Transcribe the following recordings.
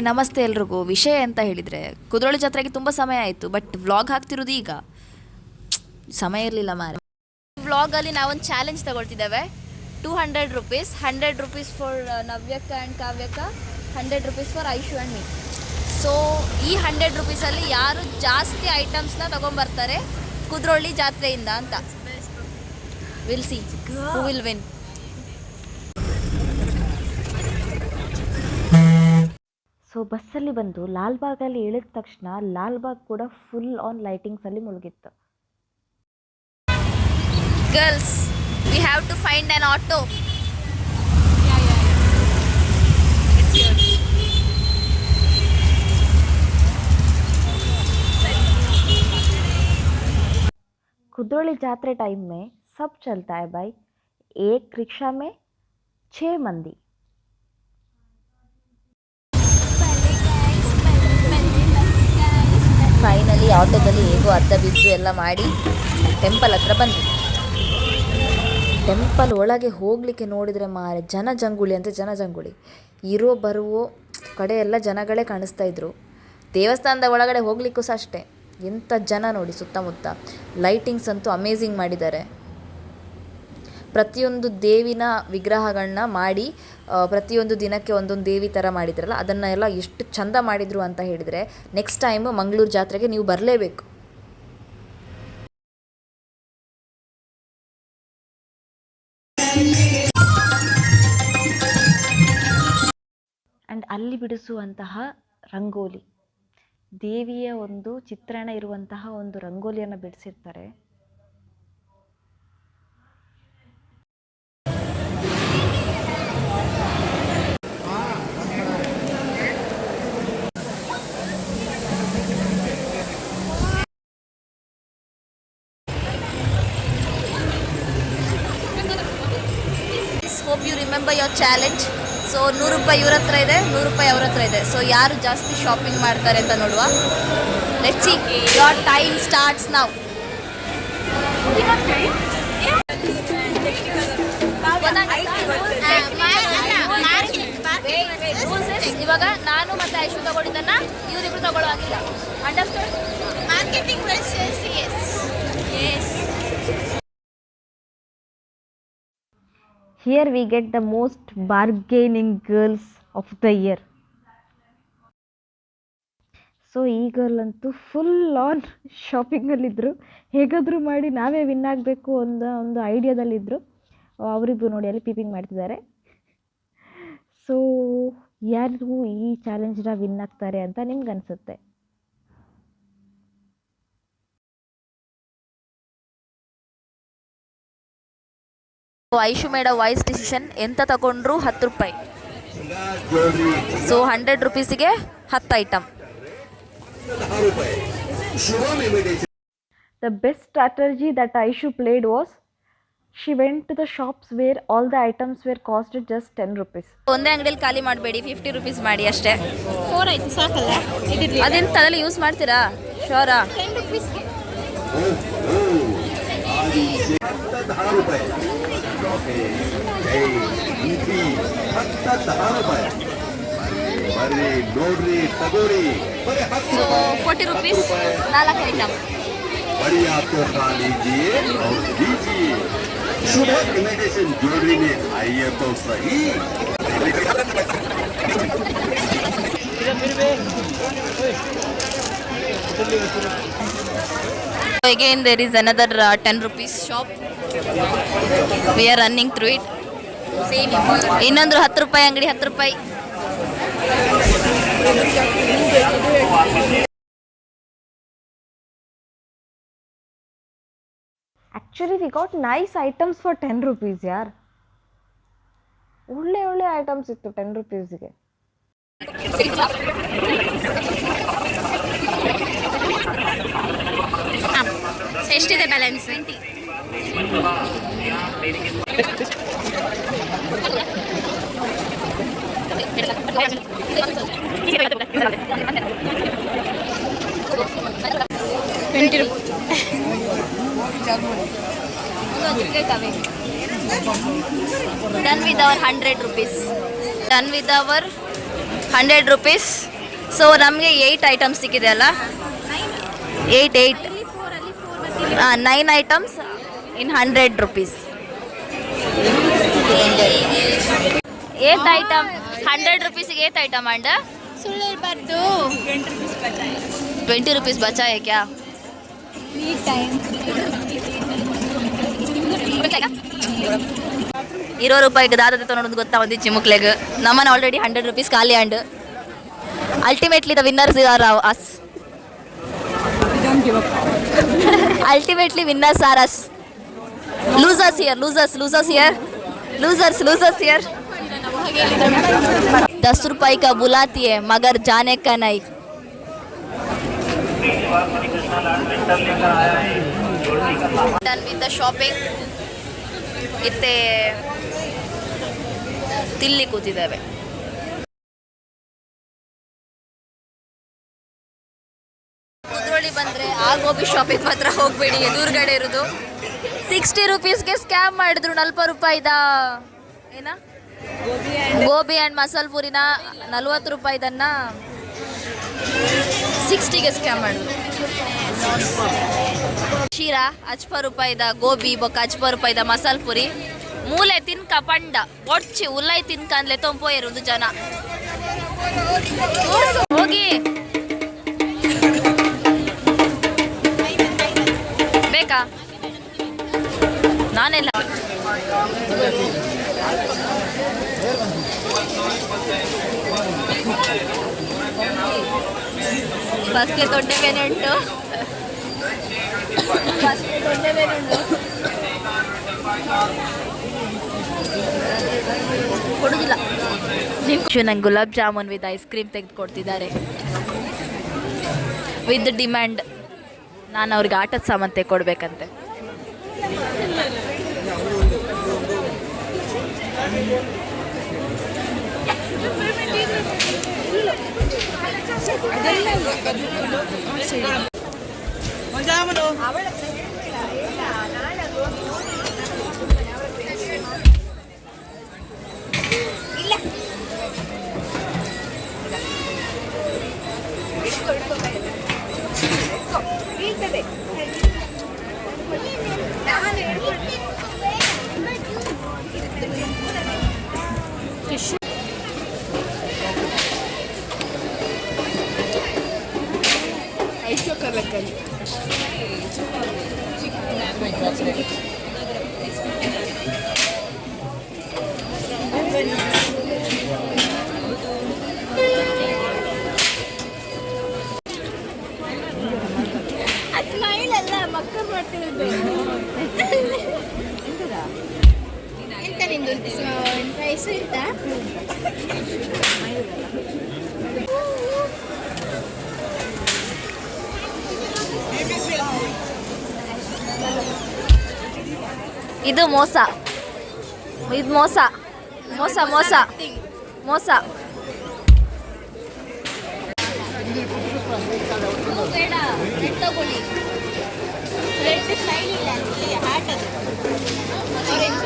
ನಮಸ್ತೆ ಎಲ್ರಿಗೂ. ವಿಷಯ ಅಂತ ಹೇಳಿದರೆ, ಕುದ್ರೋಳಿ ಜಾತ್ರೆಗೆ ತುಂಬ ಸಮಯ ಆಯಿತು, ಬಟ್ ವ್ಲಾಗ್ ಹಾಕ್ತಿರೋದು ಈಗ. ಸಮಯ ಇರಲಿಲ್ಲ ಮಾರೆ. ವ್ಲಾಗಲ್ಲಿ ನಾವೊಂದು ಚಾಲೆಂಜ್ ತಗೊಳ್ತಿದ್ದೇವೆ. 200 rupees, 100 rupees ಫಾರ್ ನವ್ಯಕ್ಕ ಆ್ಯಂಡ್ ಕಾವ್ಯಕ್ಕ, 100 rupees for Aishu and me. So ಈ 100 rupeesಲ್ಲಿ ಯಾರು ಜಾಸ್ತಿ ಐಟಮ್ಸ್ನ ತೊಗೊಂಬರ್ತಾರೆ ಕುದ್ರೋಳಿ ಜಾತ್ರೆಯಿಂದ ಅಂತ. Will see who will win. So ಬಸ್ಸಲ್ಲಿ ಬಂದು ಲಾಲ್ಬಾಗಲ್ಲಿ ಇಳಿದ ತಕ್ಷಣ ಲಾಲ್ಬಾಗ್ ಕೂಡ ಫುಲ್ ಆನ್ ಲೈಟಿಂಗ್ಸಲ್ಲಿ ಮುಳುಗಿತ್ತು. Girls, we have to find an auto. Kudroli जात्रे टाइम में सब चलता है भाई. एक रिक्शा में 6 मंदी. ಫೈನಲಿ ಆಟೋದಲ್ಲಿ ಹೇಗೋ ಅರ್ಧ ಬಿದ್ದು ಎಲ್ಲ ಮಾಡಿ ಟೆಂಪಲ್ ಹತ್ರ ಬಂದ್ವಿ. ಟೆಂಪಲ್ ಒಳಗೆ ಹೋಗಲಿಕ್ಕೆ ನೋಡಿದರೆ ಮಾರೆ ಜನಜಂಗುಳಿ ಅಂತ ಜನಜಂಗುಳಿ. ಇರೋ ಬರುವ ಕಡೆ ಎಲ್ಲ ಜನಗಳೇ ಕಾಣಿಸ್ತಾ ಇದ್ರು. ದೇವಸ್ಥಾನದ ಒಳಗಡೆ ಹೋಗ್ಲಿಕ್ಕೂ ಸಹ ಅಷ್ಟೇ, ಎಂಥ ಜನ ನೋಡಿ ಸುತ್ತಮುತ್ತ. ಲೈಟಿಂಗ್ಸ್ ಅಂತೂ ಅಮೇಝಿಂಗ್ ಮಾಡಿದ್ದಾರೆ. ಪ್ರತಿಯೊಂದು ದೇವಿನ ವಿಗ್ರಹಗಳನ್ನ ಮಾಡಿ ಪ್ರತಿಯೊಂದು ದಿನಕ್ಕೆ ಒಂದೊಂದು ದೇವಿ ಥರ ಮಾಡಿದ್ರಲ್ಲ, ಅದನ್ನೆಲ್ಲ ಎಷ್ಟು ಚಂದ ಮಾಡಿದರು ಅಂತ ಹೇಳಿದರೆ, ನೆಕ್ಸ್ಟ್ ಟೈಮ್ ಮಂಗಳೂರು ಜಾತ್ರೆಗೆ ನೀವು ಬರಲೇಬೇಕು. ಆ್ಯಂಡ್ ಅಲ್ಲಿ ಬಿಡಿಸುವಂತಹ ರಂಗೋಲಿ, ದೇವಿಯ ಒಂದು ಚಿತ್ರಣ ಇರುವಂತಹ ಒಂದು ರಂಗೋಲಿಯನ್ನು ಬಿಡಿಸಿರ್ತಾರೆ. Hope you remember your challenge. So 100 ರೂಪಾಯಿ ಇವ್ರ ಹತ್ರ ಇದೆ, 100 ರೂಪಾಯಿ ಅವ್ರ ಹತ್ರ ಇದೆ. ಸೊ ಯಾರು ಜಾಸ್ತಿ ಶಾಪಿಂಗ್ ಮಾಡ್ತಾರೆ ಅಂತ ನೋಡುವ. Let's see. Your time starts now. ಇವಾಗ ನಾನು ಮತ್ತೆ ಐಶು ತಗೊಂಡಿದ್ದನ್ನ ಇವರಿಬ್ರು ತಗೊಳ್ಳುವಾಗಿಲ್ಲ. Understand? Marketing versus us. Here we get the most bargaining girls of the year. So ಈ ಗರ್ಲ್ ಅಂತೂ ಫುಲ್ ಆನ್ ಶಾಪಿಂಗಲ್ಲಿದ್ದರು. ಹೇಗಾದರೂ ಮಾಡಿ ನಾವೇ ವಿನ್ ಆಗಬೇಕು ಅನ್ನೋ ಒಂದು ಐಡಿಯಾದಲ್ಲಿದ್ದರು. ಅವರಿಬ್ಬರು ನೋಡಿ ಅಲ್ಲಿ ಪೀಪಿಂಗ್ ಮಾಡ್ತಿದ್ದಾರೆ. ಸೊ ಯಾರು ಈ ಚಾಲೆಂಜ್ನ ವಿನ್ ಆಗ್ತಾರೆ ಅಂತ ನಿಮ್ಗೆ ಅನಿಸುತ್ತೆ? ಐಶು ಮೇಡ ವಾಯ್ಸ್ ಡಿಸಿಷನ್. ಎಂತ ತಗೊಂಡ್ರು 10 ರೂಪಾಯಿ. So 100 ರೂಪೀಸಿಗೆ 10 item. The best strategy that Aishu played was she went to the shops where all the items were costed just 10 rupees. ಒಂದೇ ಅಂಗಡಿಯಲ್ಲಿ ಖಾಲಿ ಮಾಡಬೇಡಿ, 50 ರೂಪೀಸ್ ಮಾಡಿ ಅಷ್ಟೇ. 4 ಆಯ್ತು ಸಾಕಲ್ಲ? ಅದೆಂತ ಅದೆಲ್ಲ ಯೂಸ್ ಮಾಡ್ತೀರಾ? ಶೋರಾ? 10 ರೂಪೀಸ್ಗೆ ಸೊ 40 ರೂಪೀಸ್ 4 ಐಟಮ್. बढ़िया तोहफा लीजिए और दीजिए. शुभ इमिटेशन ज्वेलरी में आइए तो सही. Again there is another 10 rupees shop. We are running through it. ಇನ್ನೊಂದು 10 ರೂಪಾಯಿ ಅಂಗಡಿ, 10 ರೂಪಾಯಿ. Actually we got nice items for 10 rupees yaar. ಒಳ್ಳೆ ಐಟಮ್ಸ್ ಇತ್ತು 10 ರೂಪೀಸ್ಗೆ. ಎಷ್ಟಿದೆ balance? 20. Done with our 100 rupees. Done with our 100 rupees. So ನಮಗೆ 8 ಐಟಮ್ಸ್ ಸಿಕ್ಕಿದೆ ಅಲ್ಲ, 8 9 items in 100 rupees. 8 item 100 rupees-ಗೆ 8 item and ಸುಳ್ಳು ಹೇಳ್ಬಾರ್ದು. 20 rupees बचा है क्या? ಈ ಟೈಮ್ ₹20 ದಾದತೆ ತೊಗೊಂಡು ಗೊತ್ತಾ ಒಂದು ಚಿಮುಕ್ಲೆಗ್ ನಮ್ಮನ್ನ ಆಲ್ರೆಡಿ 100 rupees ಖಾಲಿ and ultimately the winners are us. Ultimately winners are us. Losers here, losers here. 10 रुपए का बुलाती है मगर जाने का नहीं. Done with the shopping. ಇತ್ತೆ ತಿಲ್ಲಿ ಕೂತಿದ್ದೇವೆ. ಕುದ್ರೋಳಿ ಬಂದರೆ ಆ ಗೋಬಿ ಶಾಪಿಗೆ ಮಾತ್ರ ಹೋಗಬೇಡಿ, ಎದುರುಗಡೆ ಇರೋದು. 60 rupees-ಗೆ ಸ್ಕ್ಯಾಮ್ ಮಾಡಿದ್ರು. 40 ರೂಪಾಯಿದ ಏನ ಗೋಬಿ ಆ್ಯಂಡ್ ಮಸಾಲ ಪೂರಿನ 40 ರೂಪಾಯಿದನ್ನ 60ಗೆ ಸ್ಕ್ಯಾಮ್ ಮಾಡಿದ್ರು. ಶೀರಾ 50 ರೂಪಾಯಿದ ಗೋಬಿ ಬೊಕ್ಕ 50 ರೂಪಾಯಿದ ಮಸಾಲ ಪುರಿ ಮೂಲೆ ತಿನ್ಕ ಪಂಡ ಒಡ್ಚಿ ಉಲ್ಲೈ ತಿನ್ಕಂದ್ಲೆ ತೊಂಪೋಯಿರುದು ಜನ. ಹೋಗಿ ಬೇಕಾ ನಾನೆಲ್ಲ ಬಸ್ಗೆ ದೊಡ್ಡ ಬೆಲೆ ಉಂಟು, ಕೊಡುದಿಲ್ಲ. ನಂಗೆ gulab jamun with ice cream ತೆಗೆದು ಕೊಡ್ತಿದ್ದಾರೆ ವಿತ್ ಡಿಮ್ಯಾಂಡ್. ನಾನು ಅವ್ರಿಗೆ ಆಟದ ಸಾಮಾನು ತೆಗೊಡ್ಬೇಕಂತೆ. ಸ್ಮೈಲ್ ಅಲ್ಲ, ಮಕ್ಕಳು ಮಾಡ್ತಿರೋದು. ಎಂತ ನಿಂದು ವಯಸ್ಸು ಎಂತ? ಇದು ಮೋಸ, ಇದು ಮೋಸ ಮೋಸ ಮೋಸ ಮೋಸ. ಬೇಡ, ರೆಡ್ ತಗೊಳ್ಳಿ. ರೆಡ್ ಸ್ಮೈಲ್ ಇಲ್ಲ, ಹಾಟ್ ಅದು. ಆರೆಂಜ್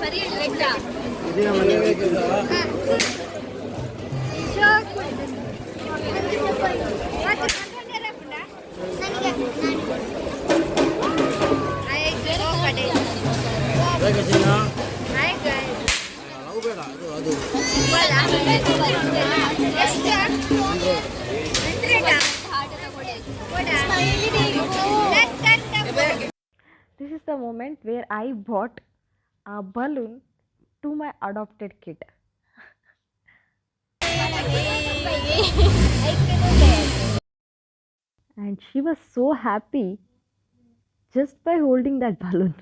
ಸರಿ red. This is the moment where I bought a balloon to my adopted kid. And she was so happy just by holding that balloon.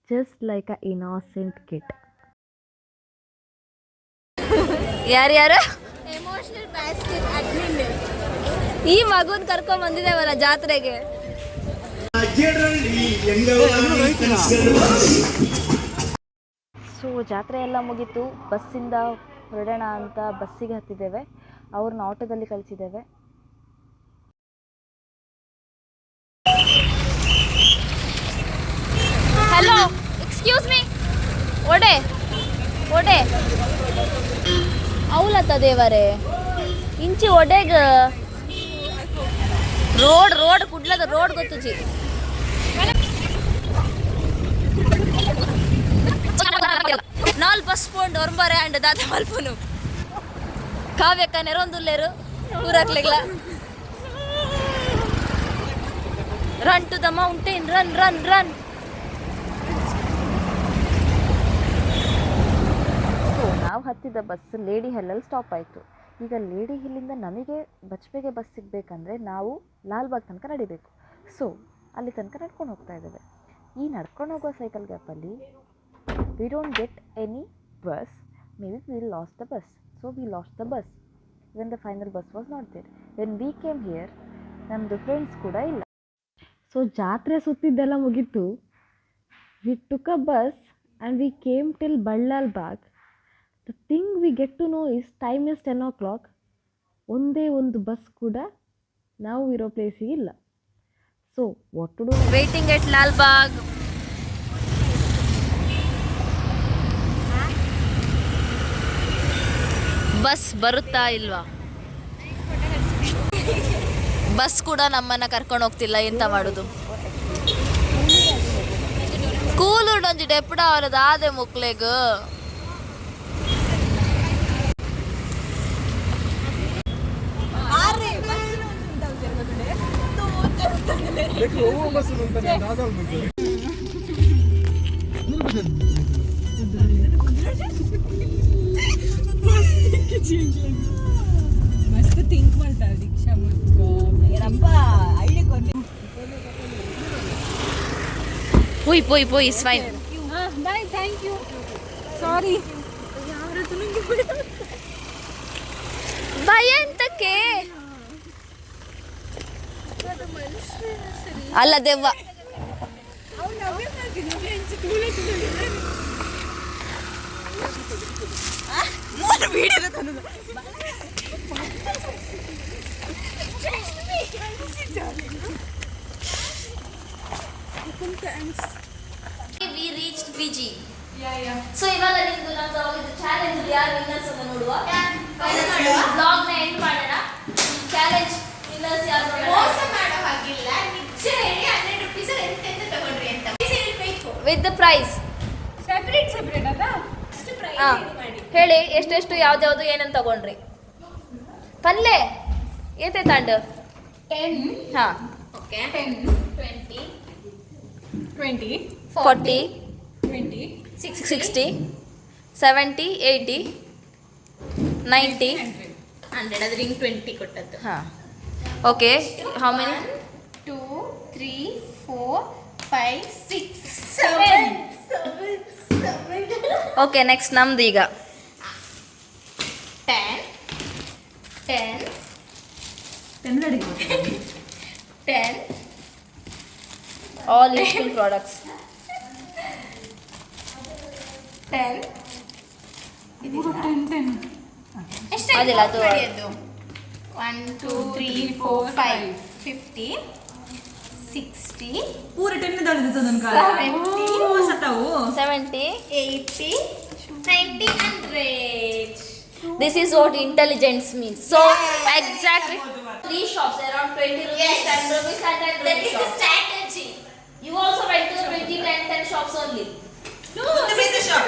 Just like an innocent kid. ಯಾರ್ಯಾರು emotional basket admin ಈ ಮಗುನ್ ಕರ್ಕೊಂಡ್ ಬಂದಿದ್ದೇವಲ್ಲ ಜಾತ್ರೆಗೆ. So ಜಾತ್ರೆ ಎಲ್ಲ ಮುಗೀತು. ಬಸ್ಸಿಂದ ಹೊರಡೋಣ ಅಂತ ಬಸ್ಸಿಗೆ ಹತ್ತಿದ್ದೇವೆ. ಅವ್ರನ್ನ ಆಟೋದಲ್ಲಿ ಕಳಿಸಿದ್ದೇವೆ. Hello, excuse me. ಒಡೆ ಒಡೆ ಅವಲತ್ತ ದೇವರೇ ಇಂಚಿ ಒಡೆಗ ರೋಡ್ ಕುಡ್ಲದ ರೋಡ್ ಗೊತ್ತುಜಿ. ನಾಲ್ ಬಸ್ ಪೋಂಡ್ ಒರ್ಬರೆ ಅಂಡ್ ದಾದ ಮಲ್ಪುನು ಕಾವ್ಯಕ್ಕ ನೆರೊಂದುಲ್ಲೇರು ಊರಾಕ್ಲೆಗ್ಲ. Run to the mountain, run run run. ನಾವು ಹತ್ತಿದ ಬಸ್ ಲೇಡಿ ಹಿಲ್ಲಲ್ಲಿ ಸ್ಟಾಪ್ ಆಯಿತು. ಈಗ ಲೇಡಿ ಹಿಲ್ಲಿಂದ ನಮಗೆ ಬಜ್ಪೆಗೆ ಬಸ್ ಸಿಗಬೇಕಂದ್ರೆ ನಾವು ಲಾಲ್ಬಾಗ್ ತನಕ ನಡಿಬೇಕು. ಸೊ ಅಲ್ಲಿ ತನಕ ನಡ್ಕೊಂಡು ಹೋಗ್ತಾ ಇದ್ದೇವೆ. ಈ ನಡ್ಕೊಂಡು ಹೋಗೋ ಸೈಕಲ್ ಗ್ಯಾಪಲ್ಲಿ we don't get any bus. Maybe we lost the bus. So we lost the bus. When the final bus was not there. When we came here ನಮ್ಮದು ಫ್ರೆಂಡ್ಸ್ ಕೂಡ ಇಲ್ಲ. ಸೊ ಜಾತ್ರೆ ಸುತ್ತಿದ್ದೆಲ್ಲ ಮುಗೀತು. We took a bus and we came till Ballalbagh. The thing we get to know is time is 10 o'clock. ಒಂದೇ ಒಂದು bus ಕೂಡ ನಾವು ಇರೋ ಪ್ಲೇಸಿಗೆ ಇಲ್ಲ. So what to do? Waiting at Lalbagh. Bus ಬರುತ್ತಾ ಇಲ್ವಾ? ಬಸ್ ಕೂಡ ನಮ್ಮನ್ನ ಕರ್ಕೊಂಡು ಹೋಗ್ತಿಲ್ಲ. ಎಂತ ಮಾಡೋದು? ಕೂಲುಂಡೊಂಜಿ ಡೆಪ್ಪಡ ಅವರದ್ದು ಆದೆ ಮುಕ್ಲೆಗ್. ಮಸ್ತ್ ಥಿಂಕ್ ಮಾಡ್ತಾರೆ ದೀಕ್ಷಾ. ಪೋಯ್ is fine. Bye, thank you. Sorry. ಭಯ ಎಂತಕ್ಕೆ? ಅಲ್ಲ ದೆವ್ವ. We reached Fiji. ಸೊ ಇವಾಗ ನಿಮ್ದು ನಮ್ದು ಚಾಲೆಂಜ್ ಯಾರು ವಿನ್ನರ್ಸ್ ಅಂತ ನೋಡುವ. ಬ್ಲಾಗ್ ನ ಎಂಡ್ ಮಾಡೋಣ. ಚಾಲೆಂಜ್ ವಿನ್ನರ್ಸ್ ಯಾರು ಮೋಸ ಮಾಡೋ ಹಾಗಿಲ್ಲ, ನಿಜ ಹೇಳಿ 100 ರೂಪೀಸ್ ಎಂತೆಂತ ತಗೊಂಡ್ರಿ ಅಂತ ಹೇಳ್ಬೇಕು. ವಿತ್ ದ ಪ್ರೈಸ್ ಸೆಪರೇಟ್ ಅದ ಅಷ್ಟು ಪ್ರೈಸ್ ಮಾಡಿ ಹೇಳಿ. ಎಷ್ಟೆಷ್ಟು ಯಾವ್ದ್ಯಾವ್ದು ಏನಂತ ತಗೊಂಡ್ರಿ? ಪನ್ಲೆ ಏತೆ ತಾಂಡ್ 10. ಹಾ, ಓಕೆ 10 20 20 40 20 60 70 80 90 100 ಅದ್ರ ಹಿಂಗ್ 20 ಕೊಟ್ಟದ್ದು. ಹಾ. Okay, how many? 2 3 4 5 6 7 okay, next ನಮ್ದು ಈಗ 10 10 10 ಆಲ್ ಯೂಸ್ಫುಲ್ ಪ್ರಾಡಕ್ಟ್ಸ್. 10 ಅದಿಲ್ಲ, ಅದು 1 2 3 4 5 50 60 ಪೂರ 10 ದಾಳಿದ ತನಕ 70. 80 90 100. This is what intelligence means. So exactly 3 shops around 20 rupees, Yes. 10 rupees and 10 That rupees is the shops. strategy. You also went to 20, 10 shops only. ಬೇತೆ shop.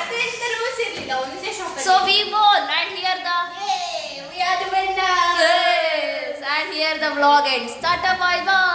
ಅದೆಂತ rules ಇರ್ಲಿಲ್ಲ, ಒಂದೇ shop. So we won and here the we are the winners. yes, and here the vlog ends. Tata, bye bye.